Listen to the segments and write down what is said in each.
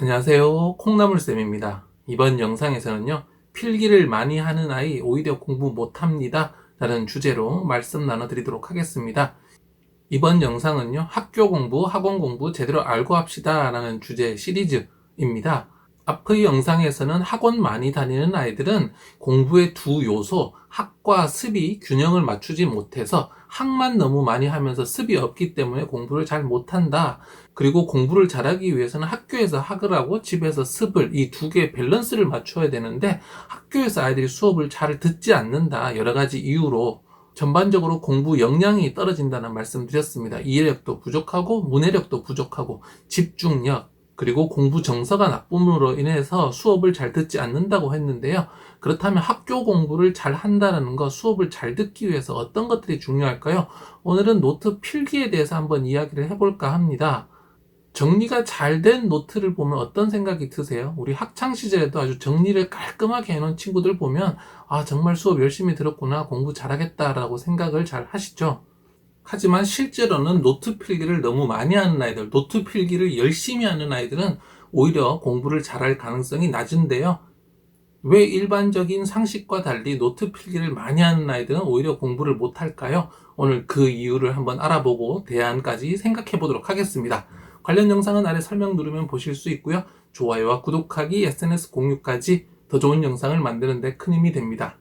안녕하세요. 콩나물쌤입니다. 이번 영상에서는요, 필기를 많이 하는 아이 오히려 공부 못합니다 라는 주제로 말씀 나눠드리도록 하겠습니다. 이번 영상은요, 학교 공부, 학원 공부 제대로 알고 합시다 라는 주제 시리즈입니다. 앞의 영상에서는 학원 많이 다니는 아이들은 공부의 두 요소, 학과 습이 균형을 맞추지 못해서 학만 너무 많이 하면서 습이 없기 때문에 공부를 잘 못한다. 그리고 공부를 잘하기 위해서는 학교에서 학을 하고 집에서 습을, 이 두 개의 밸런스를 맞춰야 되는데 학교에서 아이들이 수업을 잘 듣지 않는다. 여러 가지 이유로 전반적으로 공부 역량이 떨어진다는 말씀 드렸습니다. 이해력도 부족하고 문해력도 부족하고 집중력, 그리고 공부 정서가 나쁨으로 인해서 수업을 잘 듣지 않는다고 했는데요. 그렇다면 학교 공부를 잘 한다는 거, 수업을 잘 듣기 위해서 어떤 것들이 중요할까요? 오늘은 노트 필기에 대해서 한번 이야기를 해볼까 합니다. 정리가 잘 된 노트를 보면 어떤 생각이 드세요? 우리 학창 시절에도 아주 정리를 깔끔하게 해놓은 친구들 보면 정말 수업 열심히 들었구나, 공부 잘하겠다라고 생각을 잘 하시죠. 하지만 실제로는 노트 필기를 너무 많이 하는 아이들, 노트 필기를 열심히 하는 아이들은 오히려 공부를 잘할 가능성이 낮은데요. 왜 일반적인 상식과 달리 노트 필기를 많이 하는 아이들은 오히려 공부를 못할까요? 오늘 그 이유를 한번 알아보고 대안까지 생각해 보도록 하겠습니다. 관련 영상은 아래 설명 누르면 보실 수 있고요. 좋아요와 구독하기, SNS 공유까지 더 좋은 영상을 만드는 데 큰 힘이 됩니다.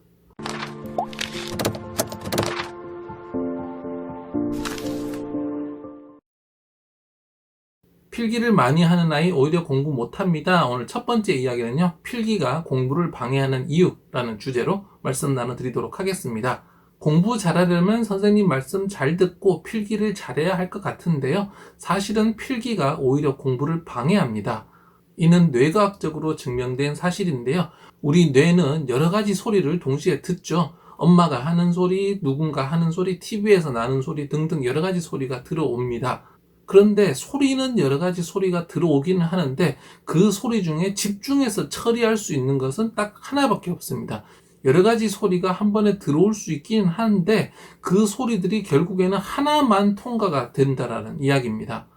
필기를 많이 하는 아이 오히려 공부 못합니다. 오늘 첫 번째 이야기는요, 필기가 공부를 방해하는 이유라는 주제로 말씀 나눠드리도록 하겠습니다. 공부 잘하려면 선생님 말씀 잘 듣고 필기를 잘해야 할 것 같은데요. 사실은 필기가 오히려 공부를 방해합니다. 이는 뇌과학적으로 증명된 사실인데요. 우리 뇌는 여러 가지 소리를 동시에 듣죠. 엄마가 하는 소리, 누군가 하는 소리, TV에서 나는 소리 등등 여러 가지 소리가 들어옵니다. 그런데 소리는 여러 가지 소리가 들어오기는 하는데 그 소리 중에 집중해서 처리할 수 있는 것은 딱 하나밖에 없습니다. 여러 가지 소리가 한 번에 들어올 수 있기는 한데 그 소리들이 결국에는 하나만 통과가 된다라는 이야기입니다.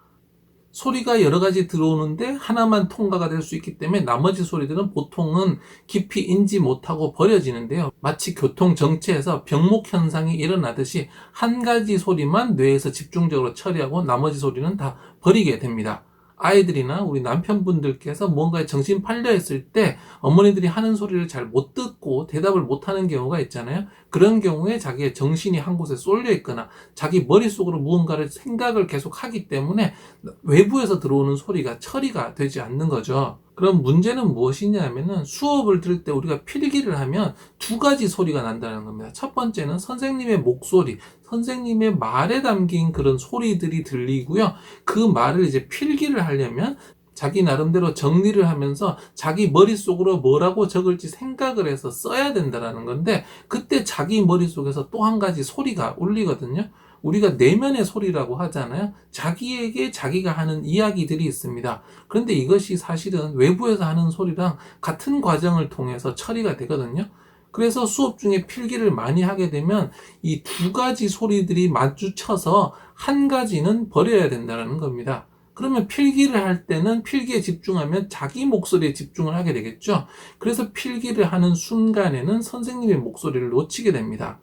소리가 여러 가지 들어오는데 하나만 통과가 될 수 있기 때문에 나머지 소리들은 보통은 깊이 인지 못하고 버려지는데요. 마치 교통정체에서 병목 현상이 일어나듯이 한 가지 소리만 뇌에서 집중적으로 처리하고 나머지 소리는 다 버리게 됩니다. 아이들이나 우리 남편분들께서 뭔가에 정신 팔려 있을 때 어머니들이 하는 소리를 잘 못 듣고 대답을 못 하는 경우가 있잖아요. 그런 경우에 자기의 정신이 한 곳에 쏠려 있거나 자기 머릿속으로 무언가를 생각을 계속 하기 때문에 외부에서 들어오는 소리가 처리가 되지 않는 거죠. 그럼 문제는 무엇이냐면은 수업을 들을 때 우리가 필기를 하면 두 가지 소리가 난다는 겁니다. 첫 번째는 선생님의 목소리, 선생님의 말에 담긴 그런 소리들이 들리고요. 그 말을 이제 필기를 하려면 자기 나름대로 정리를 하면서 자기 머릿속으로 뭐라고 적을지 생각을 해서 써야 된다는 건데 그때 자기 머릿속에서 또 한 가지 소리가 울리거든요. 우리가 내면의 소리라고 하잖아요. 자기에게 자기가 하는 이야기들이 있습니다. 그런데 이것이 사실은 외부에서 하는 소리랑 같은 과정을 통해서 처리가 되거든요. 그래서 수업 중에 필기를 많이 하게 되면 이 두 가지 소리들이 마주쳐서 한 가지는 버려야 된다는 겁니다. 그러면 필기를 할 때는 필기에 집중하면 자기 목소리에 집중을 하게 되겠죠. 그래서 필기를 하는 순간에는 선생님의 목소리를 놓치게 됩니다.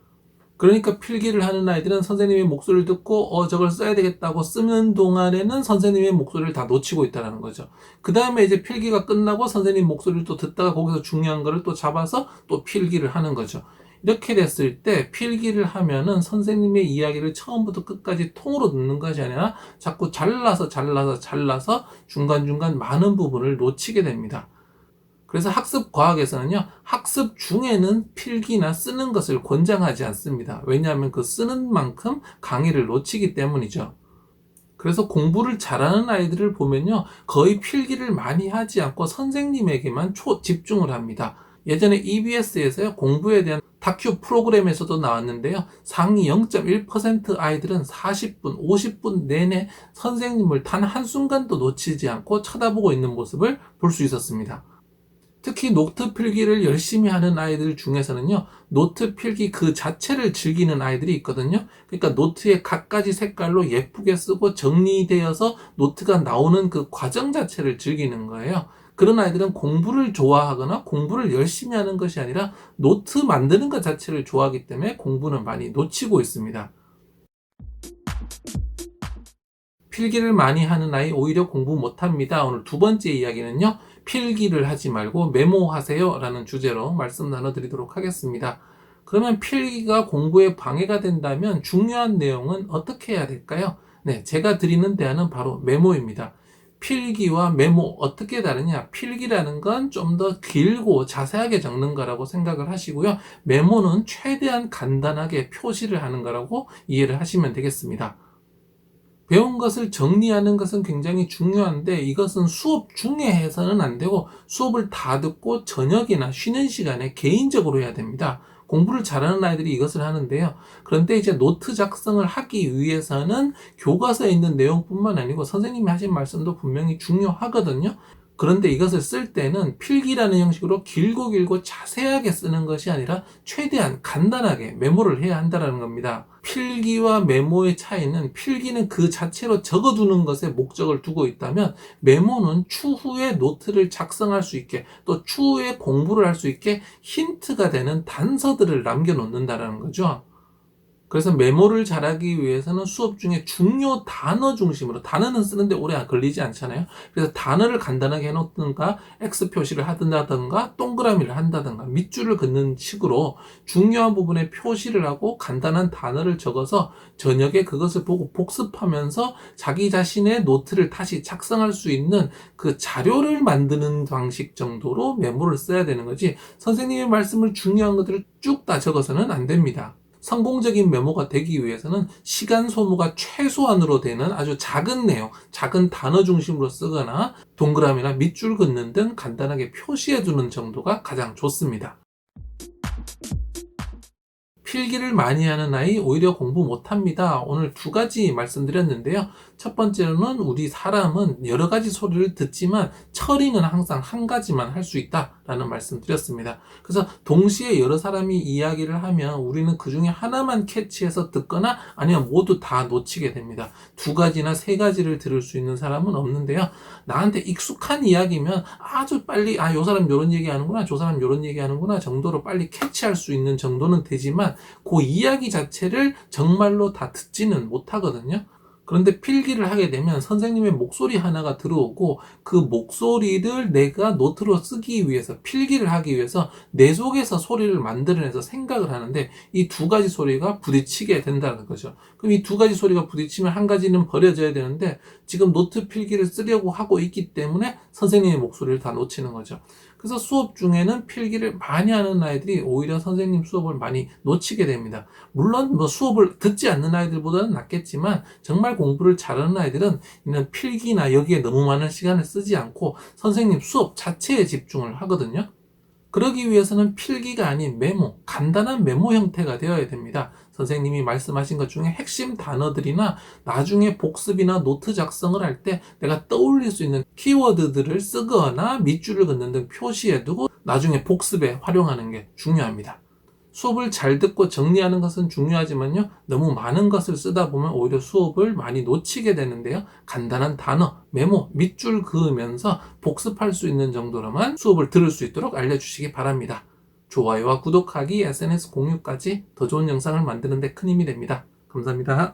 그러니까 필기를 하는 아이들은 선생님의 목소리를 듣고 저걸 써야 되겠다고 쓰는 동안에는 선생님의 목소리를 다 놓치고 있다는 거죠. 그 다음에 이제 필기가 끝나고 선생님 목소리를 또 듣다가 거기서 중요한 거를 또 잡아서 또 필기를 하는 거죠. 이렇게 됐을 때 필기를 하면은 선생님의 이야기를 처음부터 끝까지 통으로 듣는 것이 아니라 자꾸 잘라서 중간중간 많은 부분을 놓치게 됩니다. 그래서 학습 과학에서는요, 학습 중에는 필기나 쓰는 것을 권장하지 않습니다. 왜냐하면 그 쓰는 만큼 강의를 놓치기 때문이죠. 그래서 공부를 잘하는 아이들을 보면요, 거의 필기를 많이 하지 않고 선생님에게만 집중을 합니다. 예전에 EBS에서요, 공부에 대한 다큐 프로그램에서도 나왔는데요, 상위 0.1% 아이들은 40분, 50분 내내 선생님을 단 한순간도 놓치지 않고 쳐다보고 있는 모습을 볼 수 있었습니다. 특히 노트 필기를 열심히 하는 아이들 중에서는요, 노트 필기 그 자체를 즐기는 아이들이 있거든요. 그러니까 노트에 갖가지 색깔로 예쁘게 쓰고 정리되어서 노트가 나오는 그 과정 자체를 즐기는 거예요. 그런 아이들은 공부를 좋아하거나 공부를 열심히 하는 것이 아니라 노트 만드는 것 자체를 좋아하기 때문에 공부는 많이 놓치고 있습니다. 필기를 많이 하는 아이 오히려 공부 못합니다. 오늘 두 번째 이야기는요, 필기를 하지 말고 메모하세요 라는 주제로 말씀 나눠드리도록 하겠습니다. 그러면 필기가 공부에 방해가 된다면 중요한 내용은 어떻게 해야 될까요? 네, 제가 드리는 대안은 바로 메모입니다. 필기와 메모 어떻게 다르냐? 필기라는 건 좀 더 길고 자세하게 적는 거라고 생각을 하시고요. 메모는 최대한 간단하게 표시를 하는 거라고 이해를 하시면 되겠습니다. 배운 것을 정리하는 것은 굉장히 중요한데 이것은 수업 중에 해서는 안 되고 수업을 다 듣고 저녁이나 쉬는 시간에 개인적으로 해야 됩니다. 공부를 잘하는 아이들이 이것을 하는데요. 그런데 이제 노트 작성을 하기 위해서는 교과서에 있는 내용뿐만 아니고 선생님이 하신 말씀도 분명히 중요하거든요. 그런데 이것을 쓸 때는 필기라는 형식으로 길고 자세하게 쓰는 것이 아니라 최대한 간단하게 메모를 해야 한다는 겁니다. 필기와 메모의 차이는 필기는 그 자체로 적어두는 것에 목적을 두고 있다면 메모는 추후에 노트를 작성할 수 있게 또 추후에 공부를 할 수 있게 힌트가 되는 단서들을 남겨놓는다는 거죠. 그래서 메모를 잘하기 위해서는 수업 중에 중요 단어 중심으로, 단어는 쓰는데 오래 걸리지 않잖아요. 그래서 단어를 간단하게 해놓든가 X 표시를 하든가 동그라미를 한다든가 밑줄을 긋는 식으로 중요한 부분에 표시를 하고 간단한 단어를 적어서 저녁에 그것을 보고 복습하면서 자기 자신의 노트를 다시 작성할 수 있는 그 자료를 만드는 방식 정도로 메모를 써야 되는 거지, 선생님의 말씀을 중요한 것들을 쭉 다 적어서는 안 됩니다. 성공적인 메모가 되기 위해서는 시간 소모가 최소한으로 되는 아주 작은 내용, 작은 단어 중심으로 쓰거나 동그라미나 밑줄 긋는 등 간단하게 표시해 두는 정도가 가장 좋습니다. 필기를 많이 하는 아이 오히려 공부 못합니다. 오늘 두 가지 말씀드렸는데요. 첫 번째로는 우리 사람은 여러 가지 소리를 듣지만 처리는 항상 한 가지만 할 수 있다라는 말씀 드렸습니다. 그래서 동시에 여러 사람이 이야기를 하면 우리는 그 중에 하나만 캐치해서 듣거나 아니면 모두 다 놓치게 됩니다. 두 가지나 세 가지를 들을 수 있는 사람은 없는데요. 나한테 익숙한 이야기면 아주 빨리 요 사람 요런 얘기하는구나, 저 사람 요런 얘기하는구나 정도로 빨리 캐치할 수 있는 정도는 되지만 그 이야기 자체를 정말로 다 듣지는 못하거든요. 그런데 필기를 하게 되면 선생님의 목소리 하나가 들어오고 그 목소리를 내가 노트로 쓰기 위해서, 필기를 하기 위해서 내 속에서 소리를 만들어내서 생각을 하는데 이 두 가지 소리가 부딪히게 된다는 거죠. 그럼 이 두 가지 소리가 부딪히면 한 가지는 버려져야 되는데 지금 노트 필기를 쓰려고 하고 있기 때문에 선생님의 목소리를 다 놓치는 거죠. 그래서 수업 중에는 필기를 많이 하는 아이들이 오히려 선생님 수업을 많이 놓치게 됩니다. 물론 수업을 듣지 않는 아이들보다는 낫겠지만 정말 공부를 잘하는 아이들은 이런 필기나 여기에 너무 많은 시간을 쓰지 않고 선생님 수업 자체에 집중을 하거든요. 그러기 위해서는 필기가 아닌 메모, 간단한 메모 형태가 되어야 됩니다. 선생님이 말씀하신 것 중에 핵심 단어들이나 나중에 복습이나 노트 작성을 할 때 내가 떠올릴 수 있는 키워드들을 쓰거나 밑줄을 긋는 등 표시해두고 나중에 복습에 활용하는 게 중요합니다. 수업을 잘 듣고 정리하는 것은 중요하지만요, 너무 많은 것을 쓰다 보면 오히려 수업을 많이 놓치게 되는데요. 간단한 단어, 메모, 밑줄 그으면서 복습할 수 있는 정도로만 수업을 들을 수 있도록 알려주시기 바랍니다. 좋아요와 구독하기, SNS 공유까지 더 좋은 영상을 만드는 데 큰 힘이 됩니다. 감사합니다.